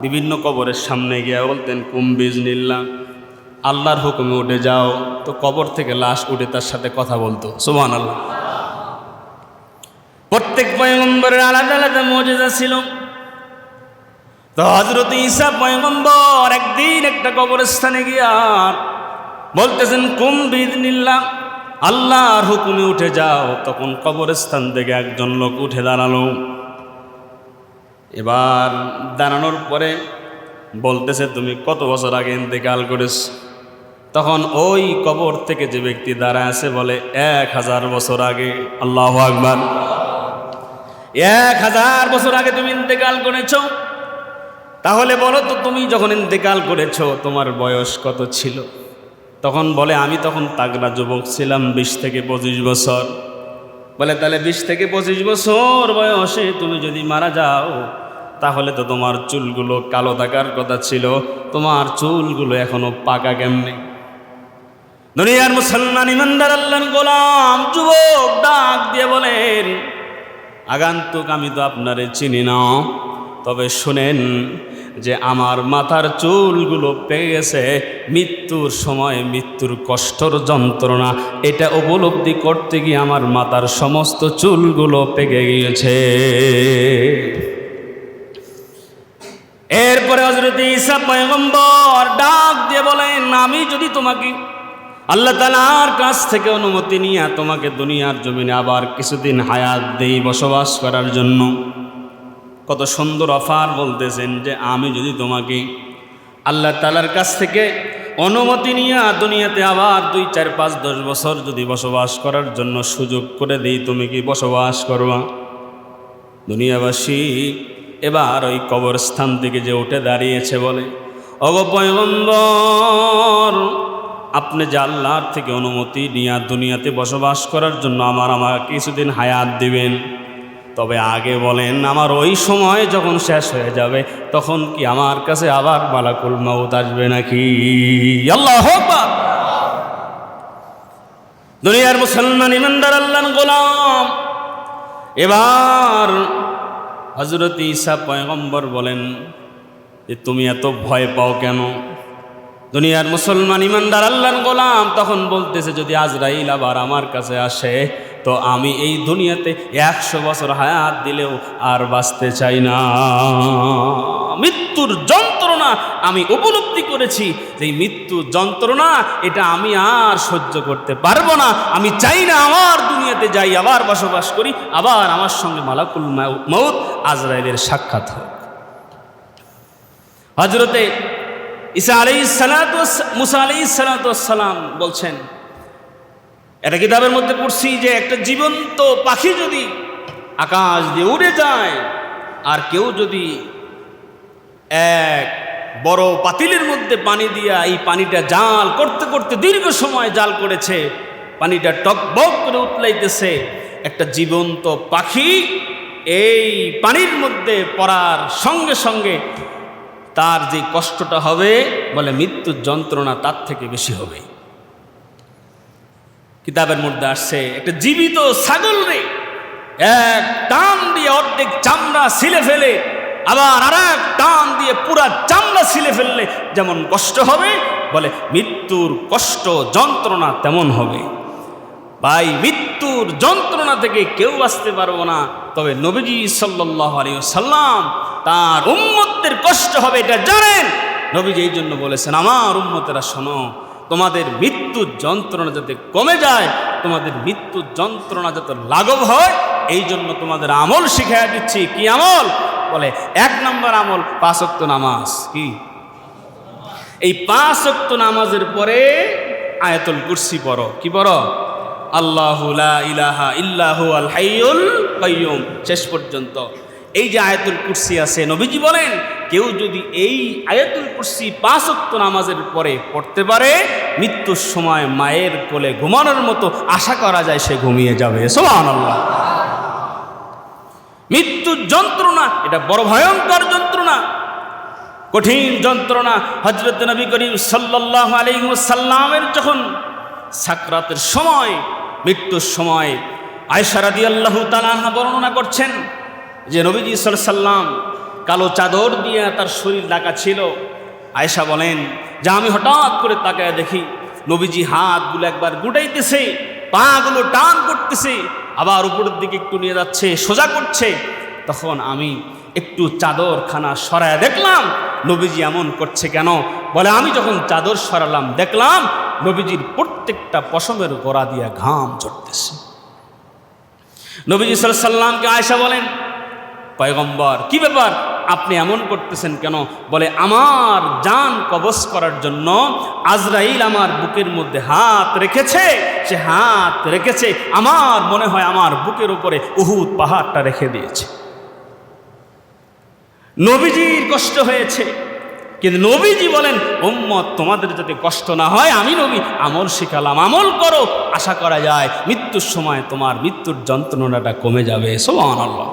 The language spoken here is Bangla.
বিভিন্ন কবরের সামনে গিয়ে বলতেন কুম বিজনিল্লাহ, আল্লাহর হুকুমে উঠে যাও। তো কবর থেকে লাশ উঠে তার সাথে কথা বলতো। সুবহানাল্লাহ। প্রত্যেক পয়গম্বরের আলাদা আলাদা মুজিজা ছিল। তো হযরত ঈসা পয়গম্বর একদিন একটা কবরস্থানে গিয়া বলতেছেন কুম বিজনিল্লাহ, আল্লাহর হুকুমে উঠে যাও। তখন কবরস্থান থেকে একজন লোক উঠে দাঁড়ালো। এবার দাঁড়ানোর পরে বলতেছে তুমি কত বছর আগে ইন্তেকাল করেছ? তখন ওই কবর থেকে যে ব্যক্তি দাঁড়ায় আছে বলে 1000 বছর আগে। আল্লাহু আকবার। 1000 বছর আগে তুমি ইন্তেকাল করেছ। তাহলে বলো তো তুমি যখন ইন্তেকাল করেছ তোমার বয়স কত ছিল? তখন বলে আমি তখন তাগড়া যুবক ছিলাম, 20 থেকে 25 বছর। বলে তাহলে 20 থেকে 25 বছর বয়সে তুমি যদি মারা যাও তাহলে তো তোমার চুলগুলো কালো থাকার কথা ছিল, তোমার চুলগুলো এখনো পাকা কেমনে? দুনিয়ার মুসলমান ইমানদার আল্লাহর গোলাম যুবক ডাক দিয়ে বলেন, আগান্তুক আমি তো আপনারে চিনি না, তবে শুনেন যে আমার মাথার চুলগুলো পেকে গেছে মৃত্যুর সময়, মৃত্যুর কষ্টর যন্ত্রণা এটা উপলব্ধি করতে গিয়ে আমার মাথার সমস্ত চুলগুলো পেকে গিয়েছে। এরপরে হযরত ঈসা পয়গম্বর ডাক দিয়ে বলেন, আমি যদি তোমাকে আল্লাহ তাআলার কাছ থেকে অনুমতি নিয়ে তোমাকে দুনিয়ার জমিনে আবার কিছুদিন হায়াত দেই বসবাস করার জন্য। কত সুন্দর অফার বলতেছেন যে আমি যদি তোমাকে আল্লাহ তাআলার কাছ থেকে অনুমতি নিয়ে দুনিয়াতে আবার 2, 4, 5, 10 বছর যদি বসবাস করার জন্য সুযোগ করে দেই, তুমি কি বসবাস করবা? দুনিয়াবাসী এবার ওই কবরস্থান থেকে যে উঠে দাঁড়িয়েছে বলে, ওগো পয়গম্বর, আপনি যে আল্লাহর থেকে অনুমতি নিয়ে দুনিয়াতে বসবাস করার জন্য আমাকে কিছুদিন হায়াত দিবেন, তবে আগে বলেন আমার ওই সময় যখন শেষ হয়ে যাবে তখন কি আমার কাছে আবার মালাকুল মউত আসবে নাকি? আল্লাহু আকবার। দুনিয়ার মুসলমান ইমানদার আল্লাহর গোলাম, এবার হযরত ঈসা পয়গম্বর বলেন যে তুমি এত ভয় পাও কেন? দুনিয়ার মুসলমান ইমানদার আল্লাহর গোলাম তখন বলতেছে, যদি আজরাইল আবার আমার কাছে আসে তো আমি এই দুনিয়াতে 100 বছর হায়াত দিলেও আর বাঁচতে চাই না। মৃত্যুর যন্ত্রণা আমি উপলব্ধি করেছি যে মৃত্যুর যন্ত্রণা এটা আমি আর সহ্য করতে পারবো না। আমি চাই না আমার দুনিয়াতে যাই, আবার বসবাস করি, আবার আমার সঙ্গে মালাকুল মউত আজরাইলের সাক্ষাৎ হোক। হযরতে ঈসা আলাইহিস সালাতু মুসা আলাইহিস সালাতু সালাম বলছেন, এটা কিতাবের মধ্যে পড়ছি যে একটা জীবন্ত পাখি যদি আকাশ দিয়ে উড়ে যায় আর কেউ যদি এক বড় পাতিলের মধ্যে পানি দিয়া এই পানিটা জাল করতে করতে দীর্ঘ সময় জাল করেছে, পানিটা টকবক করে উতলাইতেছে, একটা জীবন্ত পাখি এই পানির মধ্যে পড়ার সঙ্গে সঙ্গে তার যে কষ্টটা হবে বলে মৃত্যুর যন্ত্রণা তার থেকে বেশি হবে। কিতাবের মধ্যে আসছে একটা জীবিত ছাগল রে এক টান দিয়ে অর্ধেক চামড়া ছিলে ফেলে আবার আর এক টান দিয়ে পুরা চামড়া ছিলে ফেললে যেমন কষ্ট হবে বলে মৃত্যুর কষ্ট যন্ত্রণা তেমন হবে। ভাই, মৃত্যুর যন্ত্রণা থেকে কেউ বাঁচতে পারবো না, তবে নবীজি সাল্লাল্লাহু আলাইহি ওয়াসাল্লাম তার উম্মতদের কষ্ট হবে এটা জানেন। নবীজি এই জন্য বলেছেন, আমার উম্মতেরা শোনো, তোমাদের মৃত্যুর যন্ত্রণা যাতে কমে যায়, তোমাদের মৃত্যুর যন্ত্রণা যাতে লাঘব হয়, এই জন্য তোমাদের আমল শিখাইয়া দিচ্ছি। কি আমল? বলে 1 নম্বর আমল 5 ওয়াক্ত নামাজ। কি? এই 5 ওয়াক্ত নামাজের পরে আয়াতুল কুরসি পড়ো। কি পড়ো? আল্লাহু লা ইলাহা ইল্লা হুয়াল হাইয়ুল কাইয়ুম শেষ পর্যন্ত। এই যে আয়াতুল কুরসি আছে, নবীজি বলেন কেউ যদি এই আয়াতুল কুরসি 5 ওয়াক্ত নামাজের পরে পড়তে পারে, মৃত্যুর সময় মায়ের কোলে ঘুমানোর মতো আশা করা যায় সে ঘুমিয়ে যাবে। সুবহানাল্লাহ। মৃত্যুর যন্ত্রণা এটা বড় ভয়ঙ্কর যন্ত্রণা, কঠিন যন্ত্রণা। হযরত নবী করিম সাল্লাল্লাহু আলাইহি ওয়াসাল্লামের যখন সাকরাতের সময়, মৃত্যুর সময়, আয়েশা রাদিয়াল্লাহু তাআলা আনহা বর্ণনা করছেন যে নবীজি সাল্লাল্লাহু আলাইহি ওয়াসাল্লাম কালো চাদর দিয়ে তার শরীর ঢাকা ছিল। আয়েশা বলেন যে আমি হঠাৎ করে তাকায় দেখি নবীজি হাতগুলো একবার গুটাইতেছে, পাগুলো টান করতেছে, আবার উপরের দিকে একটু নিয়ে যাচ্ছে, সোজা করছে। তখন আমি একটু চাদরখানা সরায় দেখলাম নবীজি এমন করছে কেন? বলে আমি যখন চাদর সরালাম দেখলাম নবীজির প্রত্যেকটা পশমের গোড়া দিয়ে ঘাম ঝরতেছে। নবীজি সাল্লাল্লাহু আলাইহি সাল্লামকে আয়েশা বলেন, পয়গম্বর কি ব্যাপার, আপনি এমন করতেছেন কেন? বলে আমার জান কবজ করার জন্য আজরাইল আমার বুকের মধ্যে হাত রেখেছে, সে হাত রেখেছে, আমার মনে হয় আমার বুকের উপরে উহুদ পাহাড়টা রেখে দিয়েছে। নবীজির কষ্ট হয়েছে, কিন্তু নবীজি বলেন উম্মত তোমাদের যাতে কষ্ট না হয় আমি নবী আমল শিখালাম, আমল করো, আশা করা যায় মৃত্যুর সময় তোমার মৃত্যুর যন্ত্রণাটা কমে যাবে। সুবহানাল্লাহ।